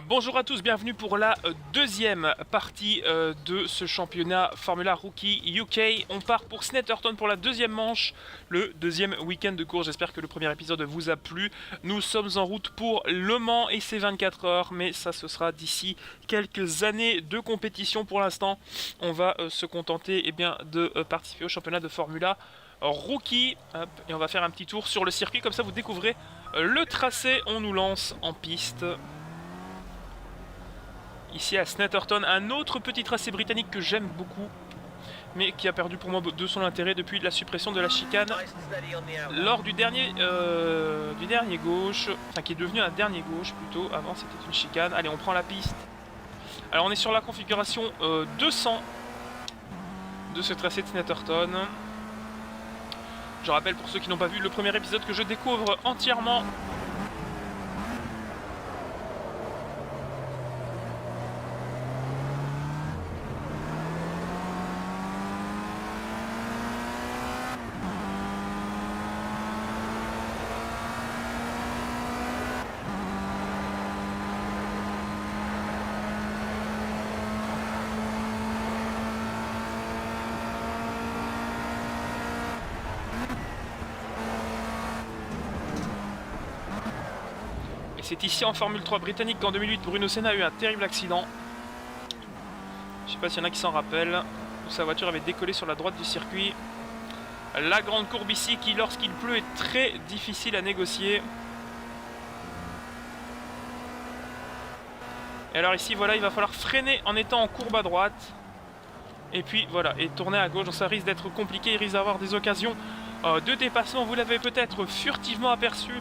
Bonjour à tous, bienvenue pour la deuxième partie de ce championnat Formula Rookie UK. On part pour Snetterton pour la deuxième manche, le deuxième week-end de course. J'espère que le premier épisode vous a plu. Nous sommes en route pour Le Mans et ses 24 heures, mais ça ce sera d'ici quelques années de compétition. Pour l'instant, on va se contenter de participer au championnat de Formula Rookie. Hop, et on va faire un petit tour sur le circuit, comme ça vous découvrez le tracé. On nous lance en piste. Ici à Snetterton, un autre petit tracé britannique que j'aime beaucoup, mais qui a perdu pour moi de son intérêt depuis la suppression de la chicane lors du dernier gauche, enfin qui est devenu un dernier gauche plutôt, avant c'était une chicane. Allez, on prend la piste. Alors on est sur la configuration 200 de ce tracé de Snetterton. Je rappelle pour ceux qui n'ont pas vu le premier épisode que je découvre entièrement. C'est ici en Formule 3 britannique qu'en 2008 Bruno Senna a eu un terrible accident. Je sais pas s'il y en a qui s'en rappellent, où sa voiture avait décollé sur la droite du circuit. La grande courbe ici qui, lorsqu'il pleut, est très difficile à négocier. Et alors ici, voilà, il va falloir freiner en étant en courbe à droite. Et puis voilà, et tourner à gauche, donc ça risque d'être compliqué, il risque d'avoir des occasions de dépassement. Vous l'avez peut-être furtivement aperçu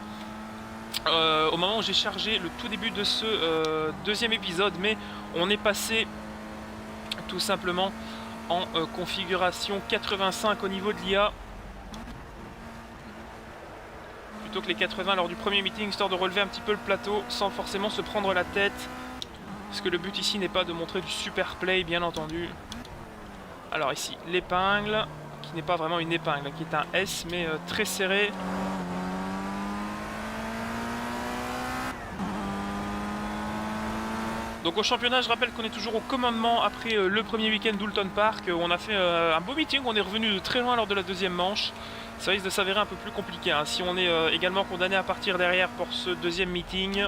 au moment où j'ai chargé le tout début de ce deuxième épisode, mais on est passé tout simplement en configuration 85 au niveau de l'IA plutôt que les 80 lors du premier meeting, histoire de relever un petit peu le plateau sans forcément se prendre la tête, parce que le but ici n'est pas de montrer du super play, bien entendu. Alors ici l'épingle, qui n'est pas vraiment une épingle, qui est un S mais très serré. Donc au championnat, je rappelle qu'on est toujours au commandement après le premier week-end d'Oulton Park, où on a fait un beau meeting, on est revenu de très loin lors de la deuxième manche. Ça risque de s'avérer un peu plus compliqué, hein, si on est également condamné à partir derrière pour ce deuxième meeting,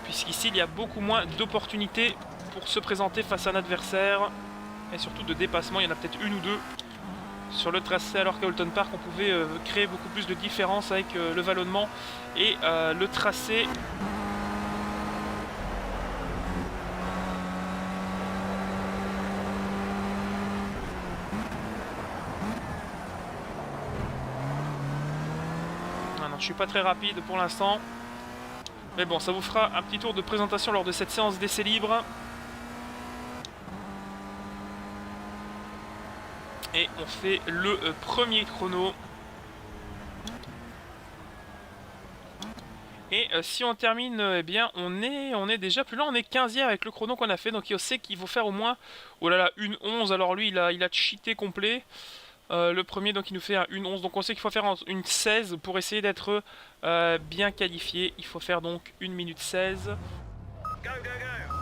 puisqu'ici il y a beaucoup moins d'opportunités pour se présenter face à un adversaire, et surtout de dépassement. Il y en a peut-être une ou deux sur le tracé, alors qu'à Oulton Park on pouvait créer beaucoup plus de différence avec le vallonnement et le tracé. Je suis pas très rapide pour l'instant, mais bon, ça vous fera un petit tour de présentation lors de cette séance d'essai libre. Et on fait le premier chrono. Et si on termine, eh bien on est déjà plus loin, on est 15e avec le chrono qu'on a fait, donc il sait qu'il faut faire au moins, oh là là, une 11. Alors lui il a cheaté complet. Le premier, donc il nous fait un 1-11, donc on sait qu'il faut faire une 16 pour essayer d'être bien qualifié. Il faut faire donc 1 minute 16. Go, go, go.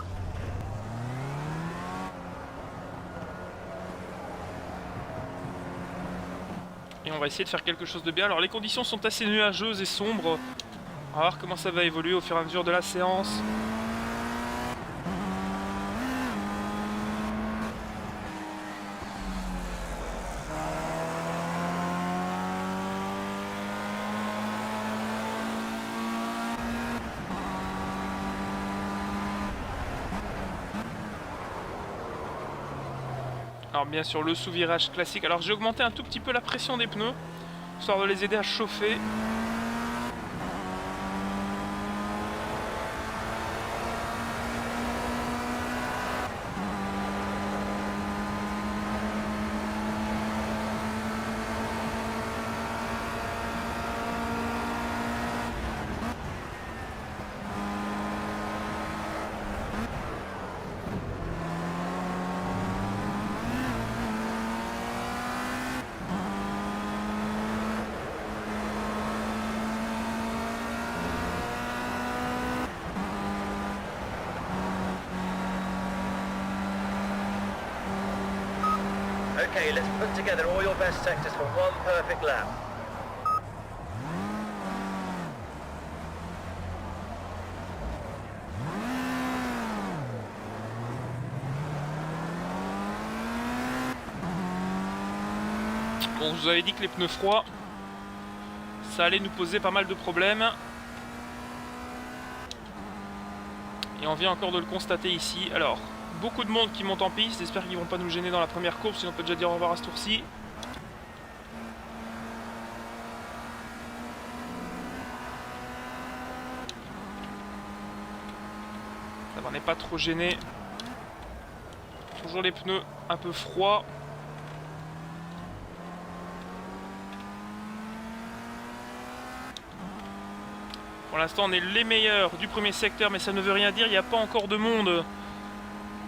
Et on va essayer de faire quelque chose de bien. Alors les conditions sont assez nuageuses et sombres. On va voir comment ça va évoluer au fur et à mesure de la séance. Alors bien sûr le sous-virage classique. Alors j'ai augmenté un tout petit peu la pression des pneus, histoire de les aider à chauffer. Okay, let's put together all your best sectors for one perfect lap. Bon, je vous avais dit que les pneus froids, ça allait nous poser pas mal de problèmes. Et on vient encore de le constater ici. Alors, beaucoup de monde qui monte en piste. J'espère qu'ils vont pas nous gêner dans la première course, sinon on peut déjà dire au revoir à ce tour-ci. Ça va, on n'est pas trop gêné. Toujours les pneus un peu froids. Pour l'instant, on est les meilleurs du premier secteur, mais ça ne veut rien dire. Il n'y a pas encore de monde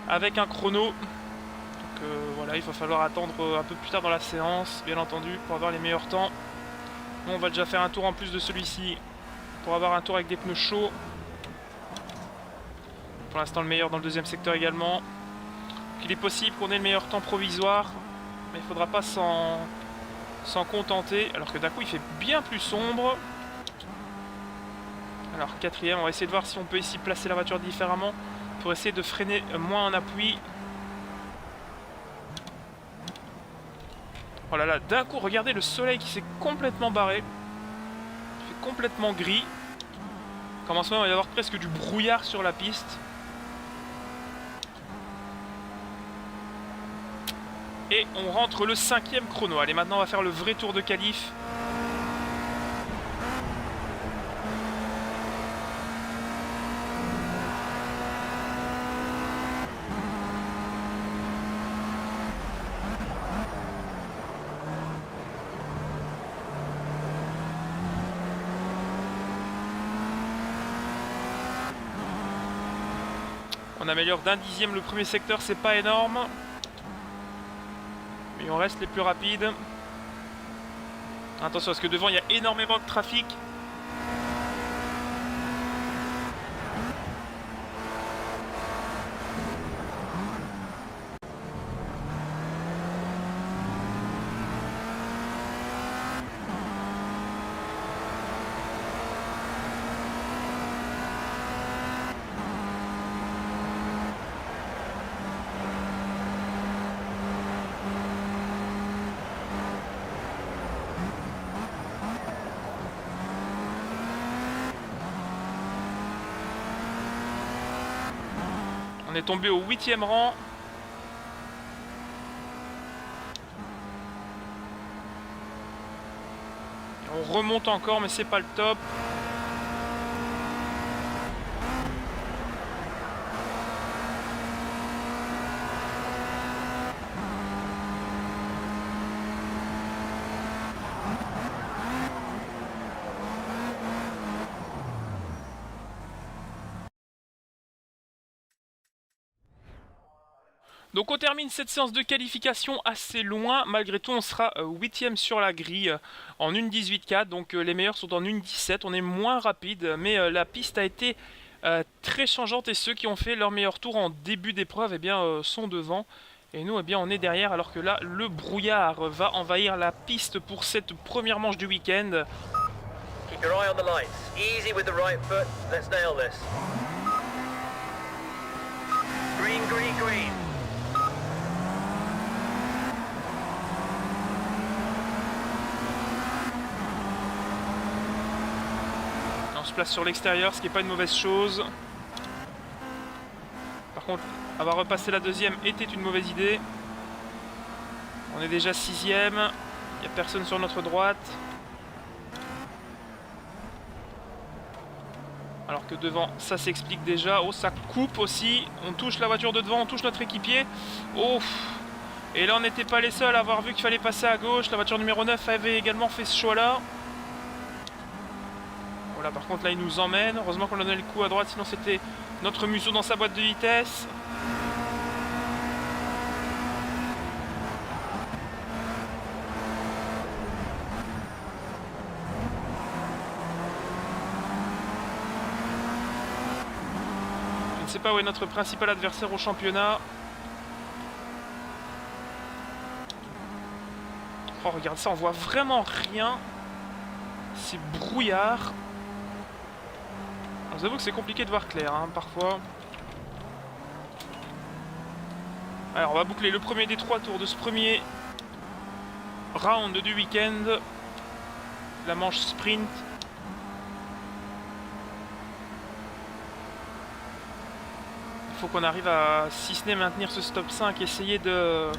avec un chrono. Donc voilà, il va falloir attendre un peu plus tard dans la séance, bien entendu, pour avoir les meilleurs temps. Nous, on va déjà faire un tour en plus de celui-ci pour avoir un tour avec des pneus chauds. Pour l'instant, le meilleur dans le deuxième secteur également. Donc, il est possible qu'on ait le meilleur temps provisoire, mais il ne faudra pas s'en contenter. Alors que d'un coup, il fait bien plus sombre. Alors quatrième, on va essayer de voir si on peut ici placer la voiture différemment pour essayer de freiner moins en appui. Oh là là, d'un coup, regardez le soleil qui s'est complètement barré. Il fait complètement gris. Comme en ce moment, il va y avoir presque du brouillard sur la piste. Et on rentre le 5e chrono. Allez, maintenant on va faire le vrai tour de qualif. On améliore d'un dixième le premier secteur, c'est pas énorme. Mais on reste les plus rapides. Attention parce que devant il y a énormément de trafic. On est tombé au 8e rang. On remonte encore, mais c'est pas le top. Donc on termine cette séance de qualification assez loin. Malgré tout, on sera 8e sur la grille en 1.18.4. Donc les meilleurs sont en 1.17. On est moins rapide, mais la piste a été très changeante. Et ceux qui ont fait leur meilleur tour en début d'épreuve sont devant. Et nous, on est derrière. Alors que là, le brouillard va envahir la piste pour cette première manche du week-end. Keep your eye on the lights. Easy with the right foot. Let's nail this. Green, green, green. On se place sur l'extérieur, ce qui n'est pas une mauvaise chose. Par contre, avoir repassé la deuxième était une mauvaise idée. On est déjà 6e. Il n'y a personne sur notre droite. Alors que devant, ça s'explique déjà. Oh, ça coupe aussi. On touche la voiture de devant, on touche notre équipier. Oh. Et là, on n'était pas les seuls à avoir vu qu'il fallait passer à gauche. La voiture numéro 9 avait également fait ce choix-là. Voilà, par contre, là, il nous emmène. Heureusement qu'on a donné le coup à droite, sinon c'était notre museau dans sa boîte de vitesse. Je ne sais pas où est notre principal adversaire au championnat. Oh, regarde ça, on voit vraiment rien. C'est brouillard. Je vous avoue que c'est compliqué de voir clair, hein, parfois. Alors, on va boucler le premier des 3 tours de ce premier round du week-end. La manche sprint. Il faut qu'on arrive à, si ce n'est maintenir ce stop 5, essayer d'aller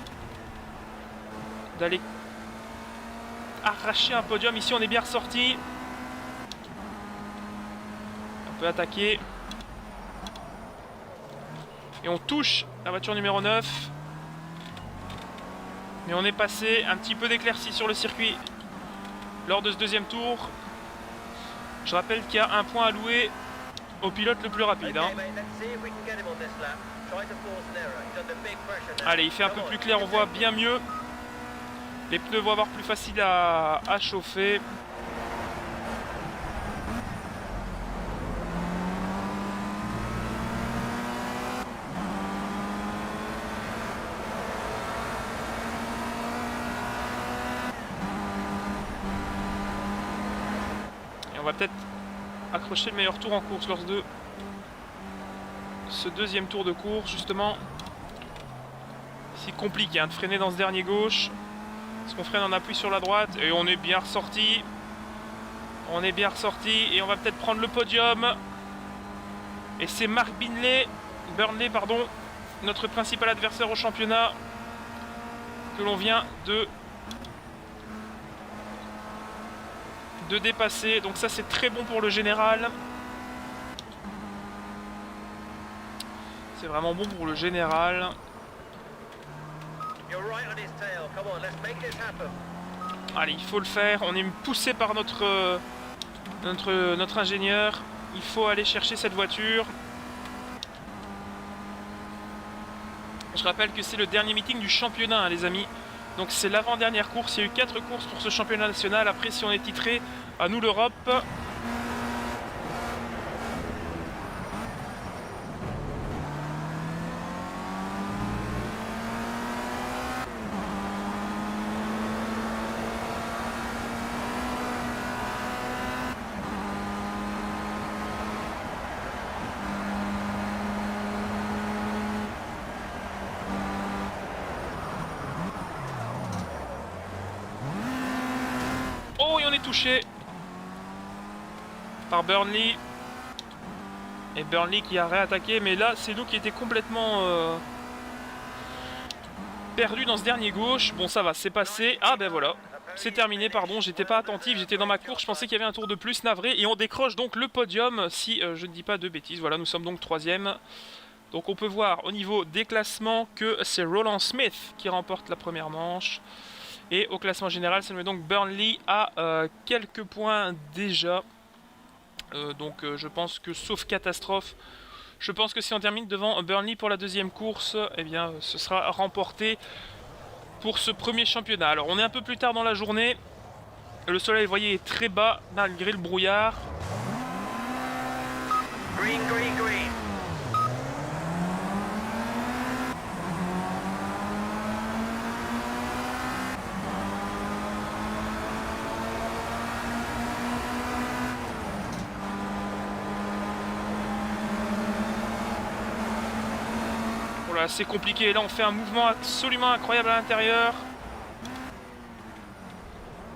arracher un podium. Ici, on est bien ressorti. On peut attaquer. Et on touche la voiture numéro 9. Mais on est passé un petit peu d'éclaircie sur le circuit lors de ce deuxième tour. Je rappelle qu'il y a un point alloué au pilote le plus rapide. Hein. Allez, il fait un peu plus clair, on voit bien mieux. Les pneus vont avoir plus facile à chauffer. Et on va peut-être accrocher le meilleur tour en course lors de ce deuxième tour de course, justement. C'est compliqué hein, de freiner dans ce dernier gauche. Parce qu'on freine en appui sur la droite. Et on est bien ressorti. On est bien ressorti. Et on va peut-être prendre le podium. Et c'est Mark Burnley, pardon, notre principal adversaire au championnat, que l'on vient de dépasser. Donc ça, c'est très bon pour le général. C'est vraiment bon pour le général. Allez, il faut le faire. On est poussé par notre ingénieur. Il faut aller chercher cette voiture. Je rappelle que c'est le dernier meeting du championnat, hein, les amis. Donc c'est l'avant-dernière course. Il y a eu 4 courses pour ce championnat national. Après, si on est titré, à nous l'Europe. Oh, et on est touché par Burnley. Et Burnley qui a réattaqué. Mais là, c'est nous qui étions complètement perdus dans ce dernier gauche. Bon, ça va, c'est passé. Ah, ben voilà. C'est terminé, pardon. J'étais pas attentif. J'étais dans ma course. Je pensais qu'il y avait un tour de plus, navré. Et on décroche donc le podium, si je ne dis pas de bêtises. Voilà, nous sommes donc 3e. Donc on peut voir au niveau des classements que c'est Roland Smith qui remporte la première manche. Et au classement général, ça nous met donc Burnley à quelques points déjà. Donc je pense que, sauf catastrophe, je pense que si on termine devant Burnley pour la deuxième course, eh bien ce sera remporté pour ce premier championnat. Alors on est un peu plus tard dans la journée. Le soleil, vous voyez, est très bas malgré le brouillard. Green, green, green. Voilà, c'est compliqué. Là, on fait un mouvement absolument incroyable à l'intérieur.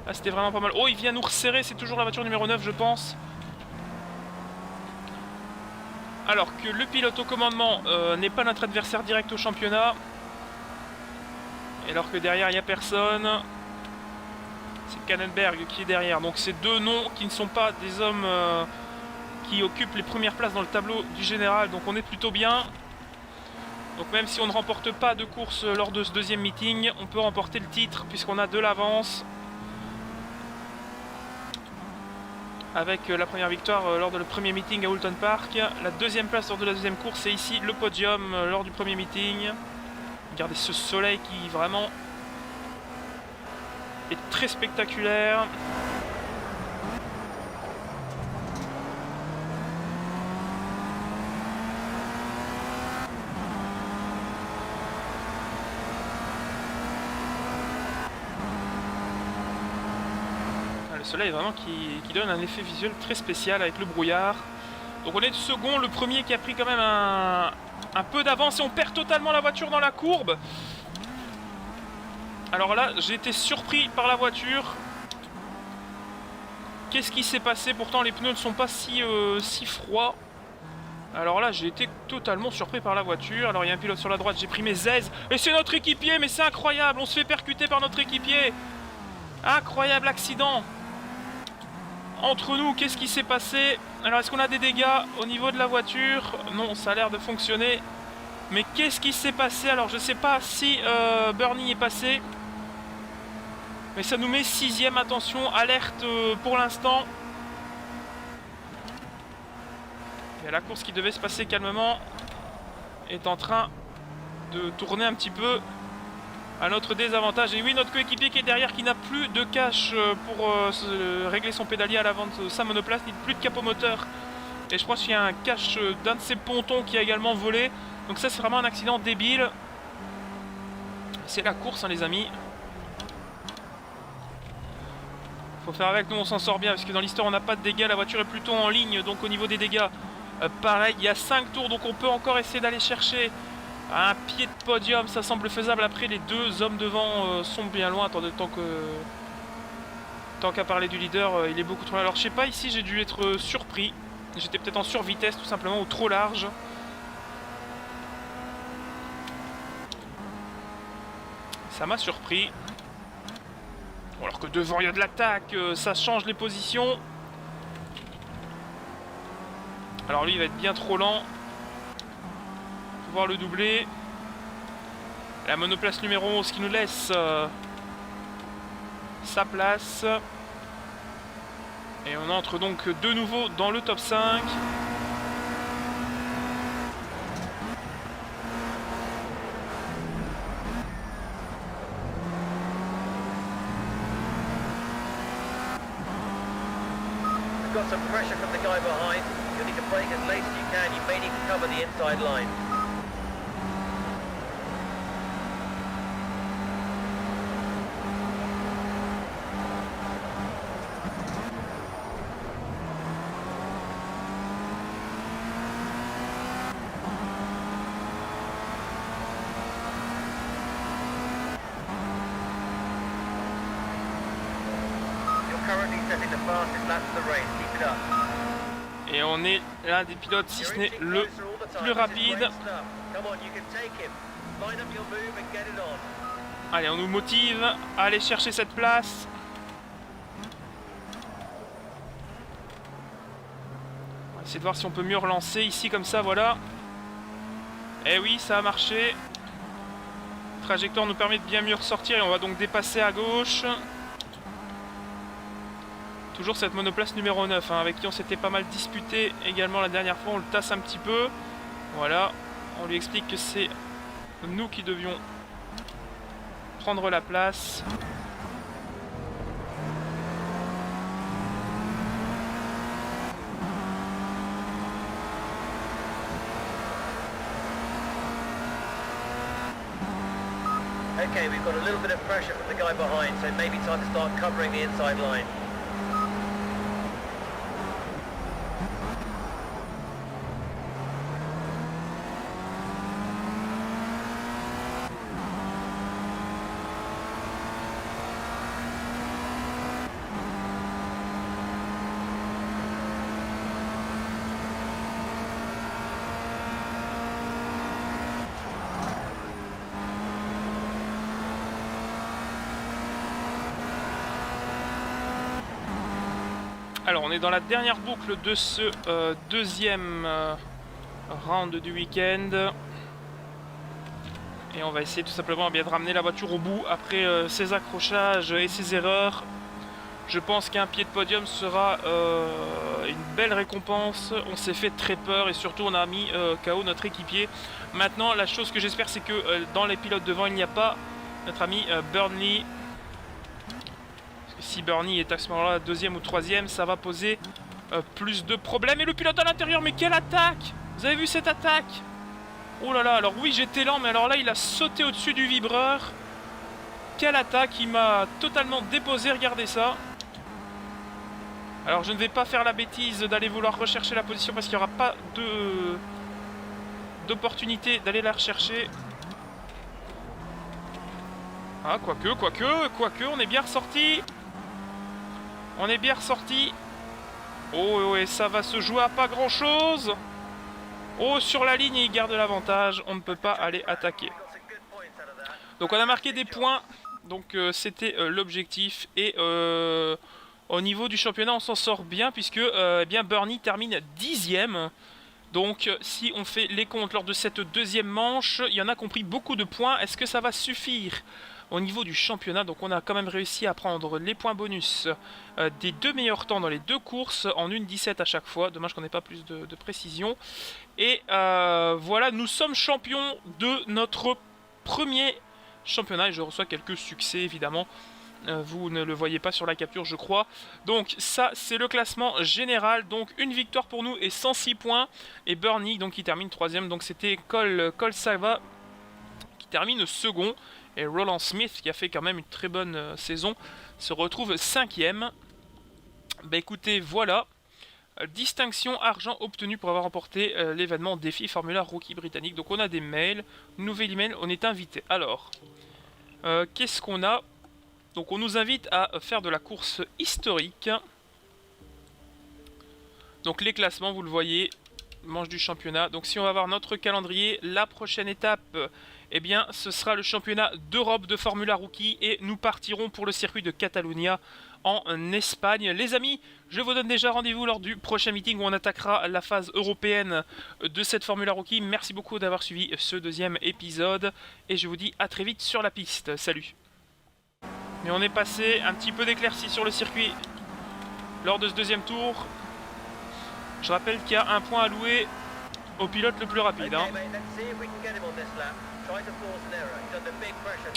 Là, c'était vraiment pas mal. Oh, il vient nous resserrer. C'est toujours la voiture numéro 9, je pense. Alors que le pilote au commandement n'est pas notre adversaire direct au championnat. Et alors que derrière, il n'y a personne. C'est Kannenberg qui est derrière. Donc, c'est deux noms qui ne sont pas des hommes qui occupent les premières places dans le tableau du général. Donc, on est plutôt bien. Donc même si on ne remporte pas de course lors de ce deuxième meeting, on peut remporter le titre puisqu'on a de l'avance. Avec la première victoire lors de le premier meeting à Oulton Park. La deuxième place lors de la deuxième course et ici le podium lors du premier meeting. Regardez ce soleil qui vraiment est très spectaculaire. soleil vraiment qui donne un effet visuel très spécial avec le brouillard. Donc on est second, le premier qui a pris quand même un peu d'avance et on perd totalement la voiture dans la courbe. Alors là, j'ai été surpris par la voiture. Qu'est-ce qui s'est passé? Pourtant les pneus ne sont pas si froids. Alors là, j'ai été totalement surpris par la voiture. Alors il y a un pilote sur la droite, j'ai pris mes aises. Et c'est notre équipier, mais c'est incroyable. On se fait percuter par notre équipier. Incroyable accident. Entre nous, qu'est-ce qui s'est passé? Alors est-ce qu'on a des dégâts au niveau de la voiture? Non, ça a l'air de fonctionner. Mais qu'est-ce qui s'est passé? Alors je sais pas si Bernie est passé. Mais ça nous met 6ème, attention, alerte pour l'instant. Et la course qui devait se passer calmement est en train de tourner un petit peu à notre désavantage. Et oui, notre coéquipier qui est derrière, qui n'a plus de cache pour régler son pédalier à l'avant de sa monoplace, ni plus de capot moteur. Et je crois qu'il y a un cache d'un de ses pontons qui a également volé. Donc ça, c'est vraiment un accident débile. C'est la course, hein, les amis. Faut faire avec, nous on s'en sort bien parce que dans l'histoire on n'a pas de dégâts, la voiture est plutôt en ligne, donc au niveau des dégâts, pareil, il y a 5 tours, donc on peut encore essayer d'aller chercher un pied de podium, ça semble faisable. Après les deux hommes devant sont bien loin. Attendez, tant qu'à parler du leader, il est beaucoup trop loin. Alors je sais pas, ici j'ai dû être surpris, j'étais peut-être en survitesse tout simplement, ou trop large. Ça m'a surpris. Alors que devant il y a de l'attaque, ça change les positions. Alors lui il va être bien trop lent. Pouvoir le doubler. La monoplace numéro 11 qui nous laisse sa place. Et on entre donc de nouveau dans le top 5. Got some pressure from the guy behind. You'll need to brake as late as you can. You may need to cover the inside line. You're currently setting the fastest lap of the race. Keep it up. Et on est l'un des pilotes, si ce n'est le plus rapide. Allez, on nous motive à aller chercher cette place. On va essayer de voir si on peut mieux relancer ici comme ça, voilà. Eh oui, ça a marché. La trajectoire nous permet de bien mieux ressortir et on va donc dépasser à gauche. Toujours cette monoplace numéro 9, hein, avec qui on s'était pas mal disputé également la dernière fois. On le tasse un petit peu. Voilà. On lui explique que c'est nous qui devions prendre la place. Okay, we've got a little bit of pressure from the guy behind, so maybe time to start covering the inside line. Alors on est dans la dernière boucle de ce deuxième round du week-end. Et on va essayer tout simplement bien de ramener la voiture au bout après ses accrochages et ses erreurs. Je pense qu'un pied de podium sera une belle récompense. On s'est fait très peur et surtout on a mis KO notre équipier. Maintenant la chose que j'espère c'est que dans les pilotes devant il n'y a pas notre ami Burnley. Si Bernie est à ce moment-là deuxième ou troisième, ça va poser plus de problèmes. Et le pilote à l'intérieur, mais quelle attaque! Vous avez vu cette attaque? Oh là là, alors oui j'étais lent, mais alors là il a sauté au-dessus du vibreur. Quelle attaque, il m'a totalement déposé, regardez ça. Alors je ne vais pas faire la bêtise d'aller vouloir rechercher la position parce qu'il n'y aura pas d'opportunité d'aller la rechercher. Ah, quoique, on est bien ressorti. On est bien ressorti. Oh, et ça va se jouer à pas grand chose. Oh, sur la ligne, il garde l'avantage. On ne peut pas aller attaquer. Donc on a marqué des points. Donc c'était l'objectif. Et au niveau du championnat, on s'en sort bien puisque eh bien Bernie termine 10e. Donc si on fait les comptes lors de cette deuxième manche, il y en a qui ont pris beaucoup de points. Est-ce que ça va suffire au niveau du championnat? Donc on a quand même réussi à prendre les points bonus des 2 meilleurs temps dans les 2 courses en 1,17 à chaque fois. Dommage qu'on n'ait pas plus de précision. Et voilà, nous sommes champions de notre premier championnat. Et je reçois quelques succès évidemment. Vous ne le voyez pas sur la capture, je crois. Donc ça, c'est le classement général. Donc une victoire pour nous et 106 points. Et Bernie, donc qui termine 3e. Donc c'était Cole Sava qui termine second. Et Roland Smith, qui a fait quand même une très bonne saison, se retrouve 5e. Bah écoutez, voilà. Distinction argent obtenue pour avoir remporté l'événement défi Formula Rookie britannique. Donc on a des mails. Nouvel email, on est invité. Alors, qu'est-ce qu'on a? Donc on nous invite à faire de la course historique. Donc les classements, vous le voyez, manche du championnat. Donc si on va voir notre calendrier, la prochaine étape, eh bien ce sera le championnat d'Europe de Formula Rookie. Et nous partirons pour le circuit de Catalunya en Espagne. Les amis, je vous donne déjà rendez-vous lors du prochain meeting où on attaquera la phase européenne de cette Formula Rookie. Merci beaucoup d'avoir suivi ce deuxième épisode. Et je vous dis à très vite sur la piste. Salut! Mais on est passé un petit peu d'éclaircie sur le circuit lors de ce deuxième tour. Je rappelle qu'il y a un point à louer au pilote le plus rapide. Hein.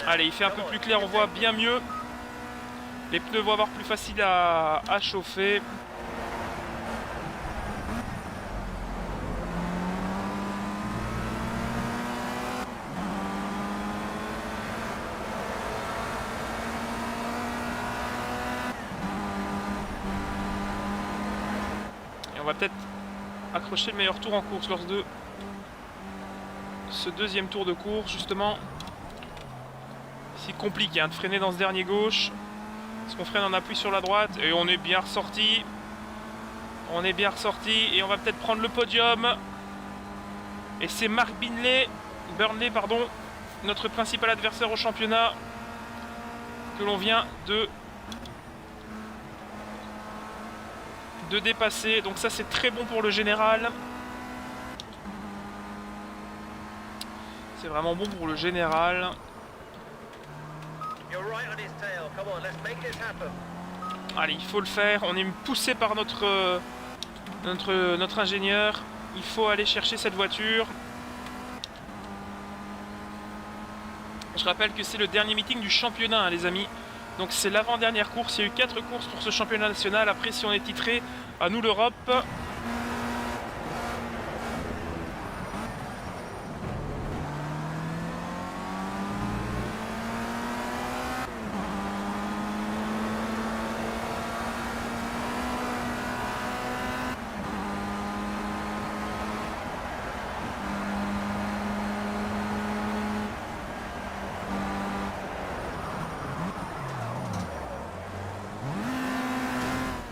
Allez, il fait un peu plus clair, on voit bien mieux. Les pneus vont avoir plus facile à chauffer. On va peut-être accrocher le meilleur tour en course lors de ce deuxième tour de course, justement. C'est compliqué hein, de freiner dans ce dernier gauche. Parce qu'on freine en appui sur la droite et on est bien ressorti. On est bien ressorti et on va peut-être prendre le podium. Et c'est Mark Burnley, pardon, notre principal adversaire au championnat que l'on vient de dépasser. Donc ça c'est très bon pour le général. C'est vraiment bon pour le général. Allez, il faut le faire. On est poussé par notre ingénieur. Il faut aller chercher cette voiture. Je rappelle que c'est le dernier meeting du championnat, hein, les amis. Donc c'est l'avant-dernière course. Il y a eu 4 courses pour ce championnat national. Après, si on est titré, à nous l'Europe.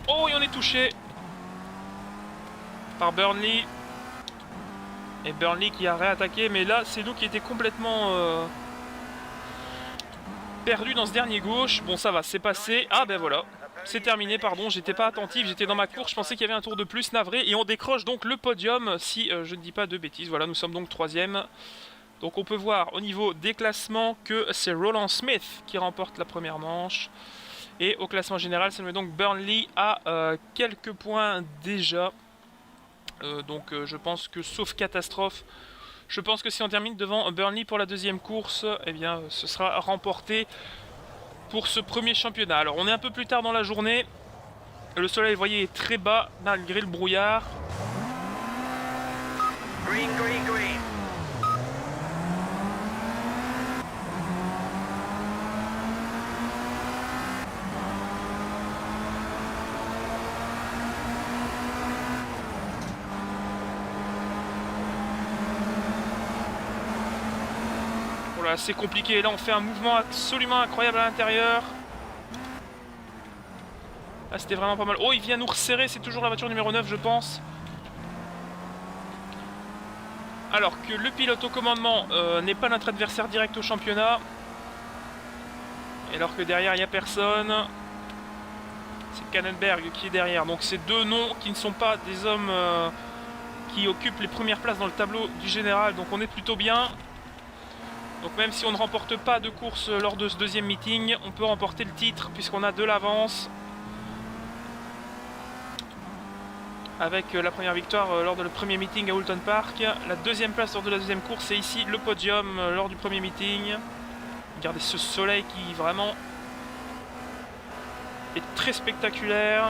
Oh, et on est touché par Burnley. Et Burnley qui a réattaqué. Mais là, c'est nous qui étions complètement perdus dans ce dernier gauche. Bon, ça va, c'est passé. Ah, ben voilà. C'est terminé, pardon. J'étais pas attentif. J'étais dans ma course. Je pensais qu'il y avait un tour de plus, navré. Et on décroche donc le podium, si je ne dis pas de bêtises. Voilà, nous sommes donc 3e. Donc on peut voir au niveau des classements que c'est Roland Smith qui remporte la première manche. Et au classement général, ça met donc Burnley à quelques points déjà. Donc je pense que, sauf catastrophe, je pense que si on termine devant Burnley pour la deuxième course, eh bien ce sera remporté pour ce premier championnat. Alors on est un peu plus tard dans la journée. Le soleil, vous voyez, est très bas malgré le brouillard. Green, green, green. là, c'est compliqué. Là, on fait un mouvement absolument incroyable à l'intérieur. Là, c'était vraiment pas mal. Oh, il vient nous resserrer. C'est toujours la voiture numéro 9, je pense. Alors que le pilote au commandement n'est pas notre adversaire direct au championnat. Et alors que derrière, il n'y a personne. C'est Kannenberg qui est derrière. Donc, c'est deux noms qui ne sont pas des hommes qui occupent les premières places dans le tableau du général. Donc, on est plutôt bien. Donc, même si on ne remporte pas de course lors de ce deuxième meeting, on peut remporter le titre puisqu'on a de l'avance. Avec la première victoire lors de le premier meeting à Oulton Park. La deuxième place lors de la deuxième course, et ici le podium lors du premier meeting. Regardez ce soleil qui vraiment est très spectaculaire.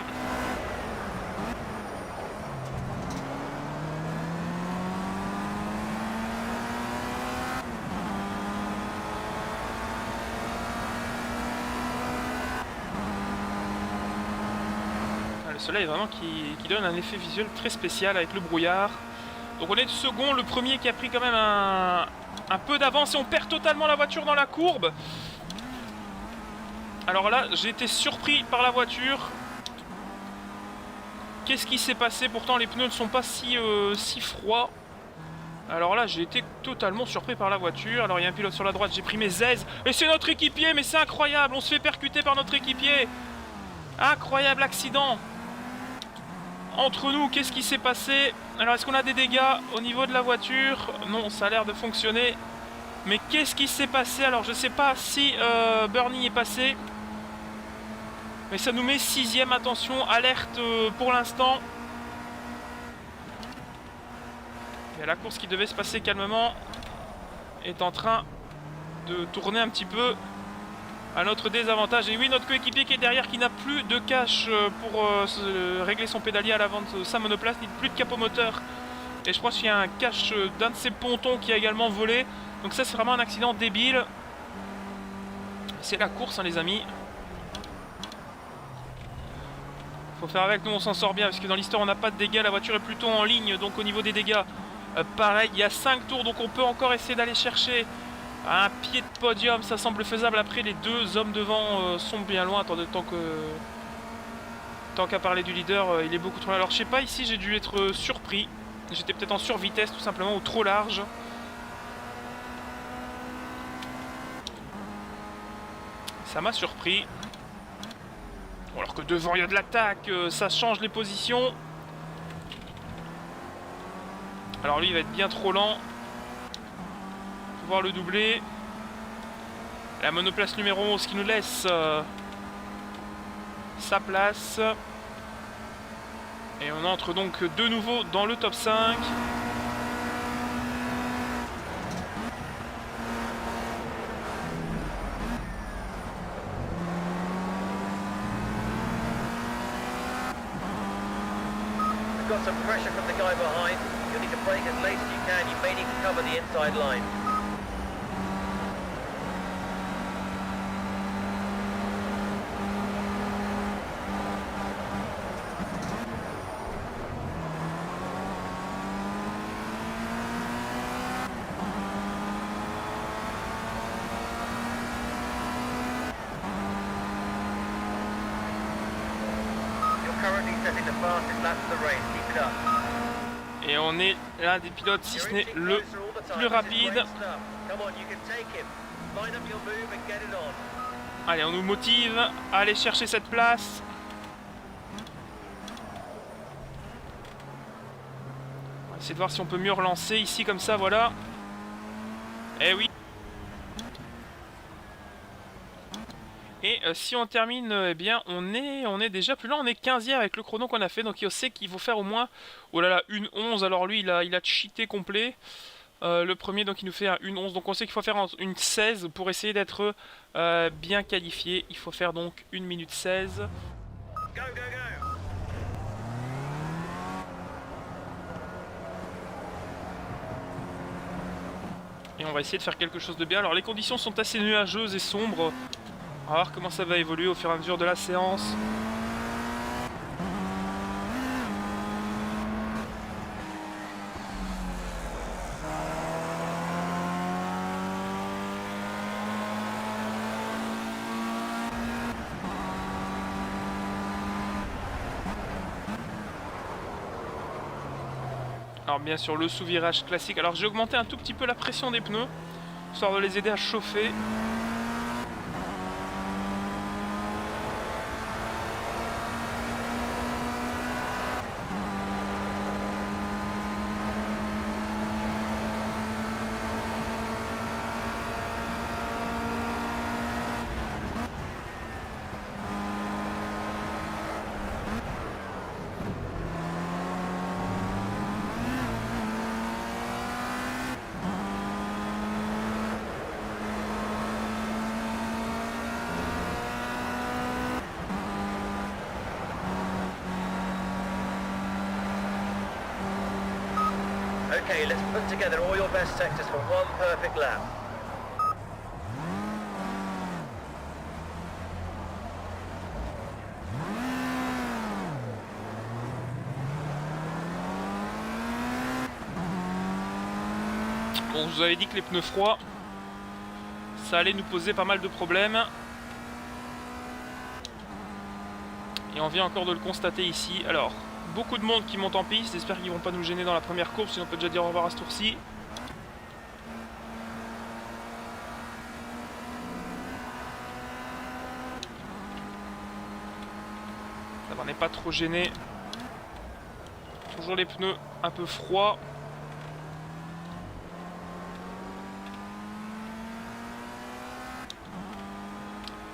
Le soleil vraiment qui donne un effet visuel très spécial avec le brouillard. Donc on est second, le premier qui a pris quand même un peu d'avance et on perd totalement la voiture dans la courbe. Alors là, j'ai été surpris par la voiture. Qu'est-ce qui s'est passé? Pourtant les pneus ne sont pas si froids. Alors là, j'ai été totalement surpris par la voiture. Alors il y a un pilote sur la droite, j'ai pris mes aises. Et c'est notre équipier, mais c'est incroyable. On se fait percuter par notre équipier. Incroyable accident. Entre nous, qu'est-ce qui s'est passé? Alors, est-ce qu'on a des dégâts au niveau de la voiture? Non, ça a l'air de fonctionner. Mais qu'est-ce qui s'est passé? Alors, je sais pas si Bernie est passé. Mais ça nous met 6ème. Attention, alerte pour l'instant. Et la course qui devait se passer calmement est en train de tourner un petit peu à notre désavantage. Et oui, notre coéquipier qui est derrière, qui n'a plus de cache pour régler son pédalier à l'avant de sa monoplace, ni plus de capot moteur. Et je crois qu'il y a un cache d'un de ses pontons qui a également volé. Donc ça, c'est vraiment un accident débile. C'est la course, hein, les amis. Faut faire avec, nous on s'en sort bien, parce que dans l'histoire on n'a pas de dégâts, la voiture est plutôt en ligne. Donc au niveau des dégâts, pareil, il y a 5 tours, donc on peut encore essayer d'aller chercher un pied de podium, ça semble faisable. Après, les deux hommes devant sont bien loin. Attendez, tant qu'à parler du leader, il est beaucoup trop loin. Alors, je sais pas, ici, j'ai dû être surpris. J'étais peut-être en survitesse, tout simplement, ou trop large. Ça m'a surpris. Bon, alors que devant, il y a de l'attaque, ça change les positions. Alors, lui, il va être bien trop lent. Pouvoir le doubler. La monoplace numéro 11 qui nous laisse sa place. Et on entre donc de nouveau dans le top 5. We've got some pressure from the guy behind. You'll need to brake as late as you can. You may need to cover the inside line. Currently setting the fastest lap of the race. Keep it up. Et on est l'un des pilotes, si ce n'est le plus rapide. Allez, on nous motive à aller chercher cette place. On va essayer de voir si on peut mieux relancer ici comme ça, voilà. Eh oui. Et si on termine, eh bien on est déjà plus loin, on est 15e avec le chrono qu'on a fait. Donc on sait qu'il faut faire au moins, oh là là, une 11. Alors lui il a cheaté complet. Le premier, donc il nous fait un 1-11. Donc on sait qu'il faut faire une 16 pour essayer d'être bien qualifié. Il faut faire donc 1 minute 16. Go, go, go. Et on va essayer de faire quelque chose de bien. Alors les conditions sont assez nuageuses et sombres. On va voir comment ça va évoluer au fur et à mesure de la séance. Alors bien sûr le sous-virage classique. Alors j'ai augmenté un tout petit peu la pression des pneus, histoire de les aider à chauffer. Okay, let's put together all your best sectors for one perfect lap. Bon, je vous avais dit que les pneus froids, ça allait nous poser pas mal de problèmes. Et on vient encore de le constater ici. Alors, beaucoup de monde qui monte en piste. J'espère qu'ils vont pas nous gêner dans la première course, sinon on peut déjà dire au revoir à ce tour-ci. Ça va, on n'est pas trop gêné. Toujours les pneus un peu froids.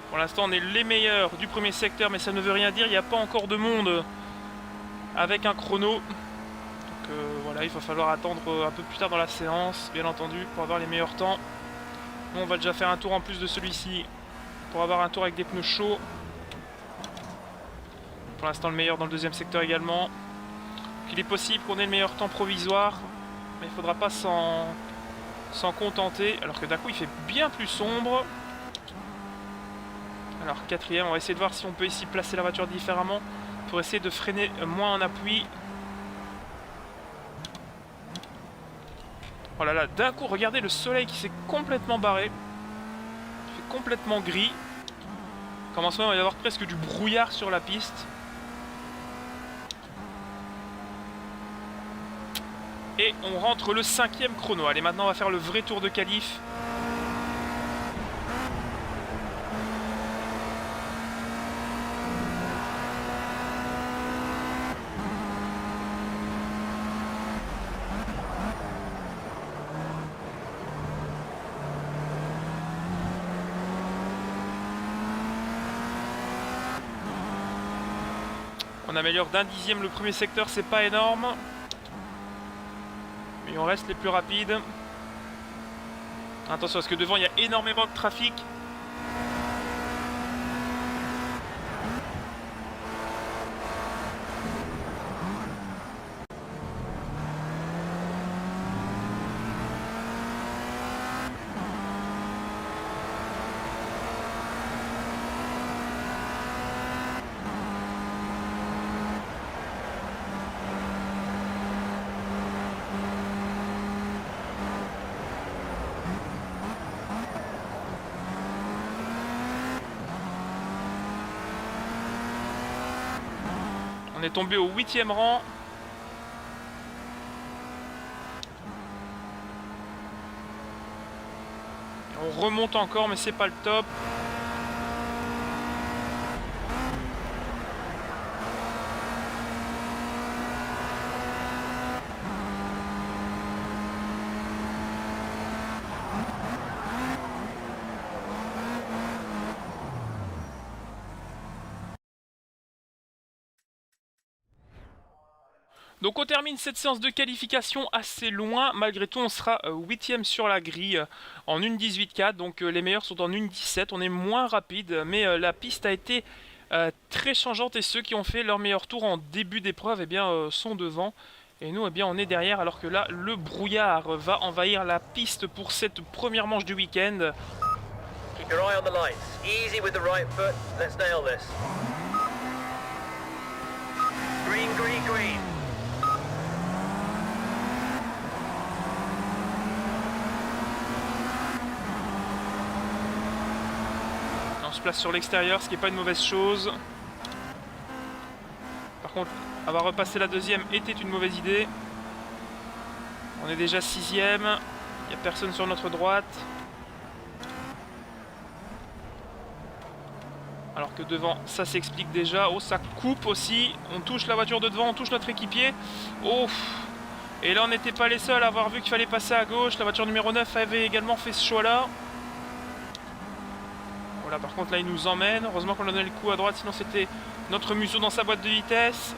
Pour l'instant, on est les meilleurs du premier secteur, mais ça ne veut rien dire. Il n'y a pas encore de monde avec un chrono. Donc voilà, il va falloir attendre un peu plus tard dans la séance, bien entendu, pour avoir les meilleurs temps. Nous, on va déjà faire un tour en plus de celui-ci, pour avoir un tour avec des pneus chauds. Pour l'instant, le meilleur dans le deuxième secteur également. Donc, il est possible qu'on ait le meilleur temps provisoire, mais il ne faudra pas s'en contenter. Alors que d'un coup, il fait bien plus sombre. Alors quatrième, on va essayer de voir si on peut ici placer la voiture différemment pour essayer de freiner moins en appui. Oh là là, d'un coup, regardez le soleil qui s'est complètement barré. Il fait complètement gris. Comme en ce moment, il va y avoir presque du brouillard sur la piste. Et on rentre le 5e chrono. Allez, maintenant on va faire le vrai tour de qualif. On améliore d'un dixième le premier secteur, c'est pas énorme. Mais on reste les plus rapides. Attention parce que devant il y a énormément de trafic. On est tombé au 8e rang. On remonte encore, mais c'est pas le top. Donc on termine cette séance de qualification assez loin. Malgré tout, on sera 8e sur la grille en 1.18.4. Donc les meilleurs sont en 1.17. On est moins rapide, mais la piste a été très changeante. Et ceux qui ont fait leur meilleur tour en début d'épreuve eh bien, sont devant. Et nous, eh bien, on est derrière. Alors que là, le brouillard va envahir la piste pour cette première manche du week-end. Keep your eye on the lights. Easy with the right foot. Let's nail this. Green, green, green. On se place sur l'extérieur, ce qui n'est pas une mauvaise chose. Par contre, avoir repassé la deuxième était une mauvaise idée. On est déjà 6ème. Il n'y a personne sur notre droite. Alors que devant, ça s'explique déjà. Oh, ça coupe aussi. On touche la voiture de devant, on touche notre équipier. Oh. Et là, on n'était pas les seuls à avoir vu qu'il fallait passer à gauche. La voiture numéro 9 avait également fait ce choix-là. Voilà, par contre, là, il nous emmène. Heureusement qu'on a donné le coup à droite, sinon c'était notre museau dans sa boîte de vitesse.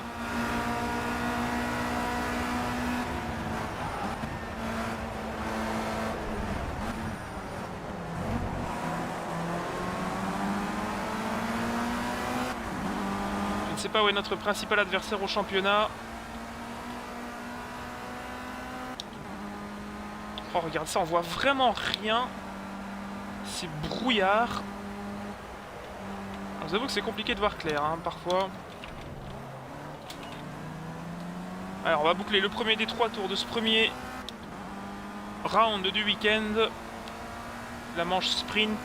Je ne sais pas où est notre principal adversaire au championnat. Oh, regarde ça, on voit vraiment rien. C'est brouillard. Je vous avoue que c'est compliqué de voir clair, hein, parfois. Alors, on va boucler le premier des 3 tours de ce premier round du week-end. La manche sprint.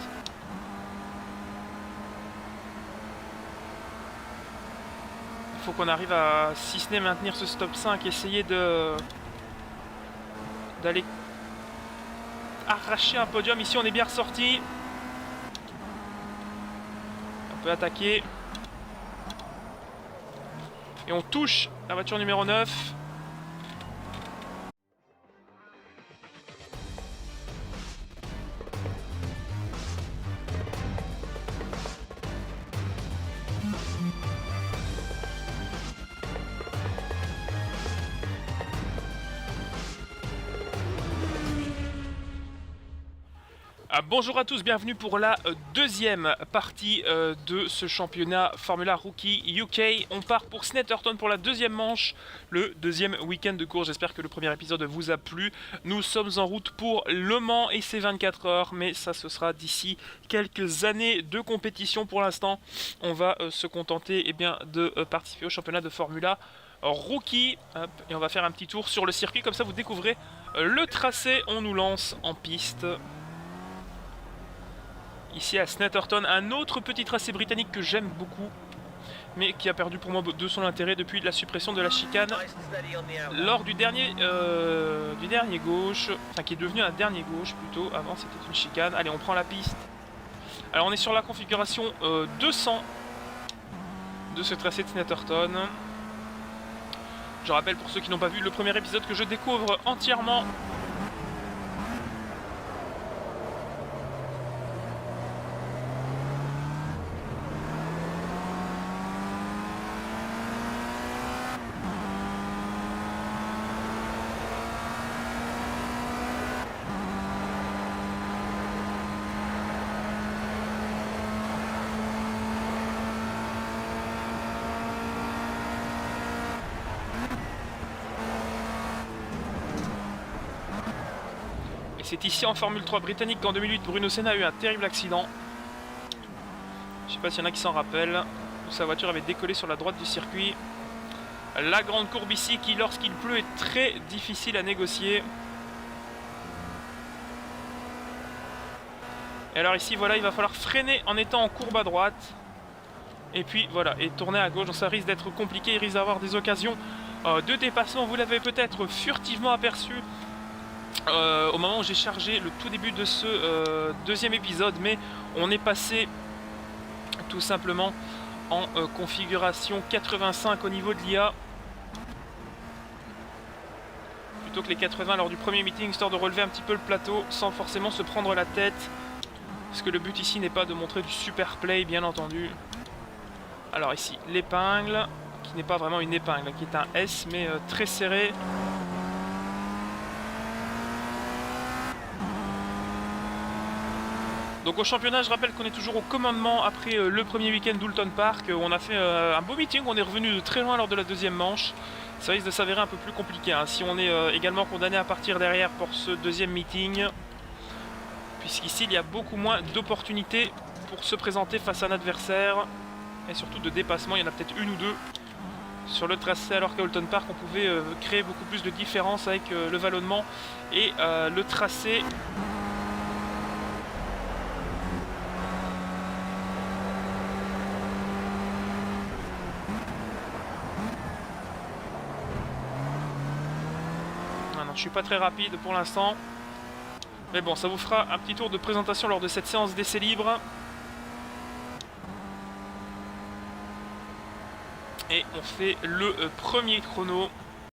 Il faut qu'on arrive à, si ce n'est maintenir ce stop 5, essayer d'aller arracher un podium. Ici, on est bien ressorti. On peut attaquer. Et on touche la voiture numéro 9. Bonjour à tous, bienvenue pour la deuxième partie de ce championnat Formula Rookie UK. On part pour Snetterton pour la deuxième manche, le deuxième week-end de course. J'espère que le premier épisode vous a plu. Nous sommes en route pour Le Mans et ses 24 heures, mais ça ce sera d'ici quelques années de compétition. Pour l'instant, on va se contenter de participer au championnat de Formula Rookie. Hop, et on va faire un petit tour sur le circuit, comme ça vous découvrez le tracé. On nous lance en piste. Ici à Snetterton, un autre petit tracé britannique que j'aime beaucoup, mais qui a perdu pour moi de son intérêt depuis la suppression de la chicane lors du dernier gauche, enfin qui est devenu un dernier gauche plutôt, avant c'était une chicane. Allez, on prend la piste. Alors on est sur la configuration 200 de ce tracé de Snetterton. Je rappelle pour ceux qui n'ont pas vu le premier épisode que je découvre entièrement. C'est ici en Formule 3 britannique qu'en 2008 Bruno Senna a eu un terrible accident. Je sais pas s'il y en a qui s'en rappellent. Où sa voiture avait décollé sur la droite du circuit. La grande courbe ici qui, lorsqu'il pleut, est très difficile à négocier. Et alors ici, voilà, il va falloir freiner en étant en courbe à droite. Et puis voilà, et tourner à gauche. Donc ça risque d'être compliqué, il risque d'avoir des occasions de dépassement. Vous l'avez peut-être furtivement aperçu au moment où j'ai chargé le tout début de ce deuxième épisode, mais on est passé tout simplement en configuration 85 au niveau de l'IA plutôt que les 80 lors du premier meeting, histoire de relever un petit peu le plateau sans forcément se prendre la tête, parce que le but ici n'est pas de montrer du super play, bien entendu. Alors ici l'épingle, qui n'est pas vraiment une épingle, qui est un S mais très serré. Donc au championnat, je rappelle qu'on est toujours au commandement après le premier week-end d'Oulton Park, où on a fait un beau meeting, on est revenu de très loin lors de la deuxième manche. Ça risque de s'avérer un peu plus compliqué, hein, si on est également condamné à partir derrière pour ce deuxième meeting, puisqu'ici il y a beaucoup moins d'opportunités pour se présenter face à un adversaire, et surtout de dépassement. Il y en a peut-être une ou deux sur le tracé, alors qu'à Oulton Park on pouvait créer beaucoup plus de différence avec le vallonnement et le tracé. non, je suis pas très rapide pour l'instant. Mais bon, ça vous fera un petit tour de présentation lors de cette séance d'essai libre. Et on fait le premier chrono.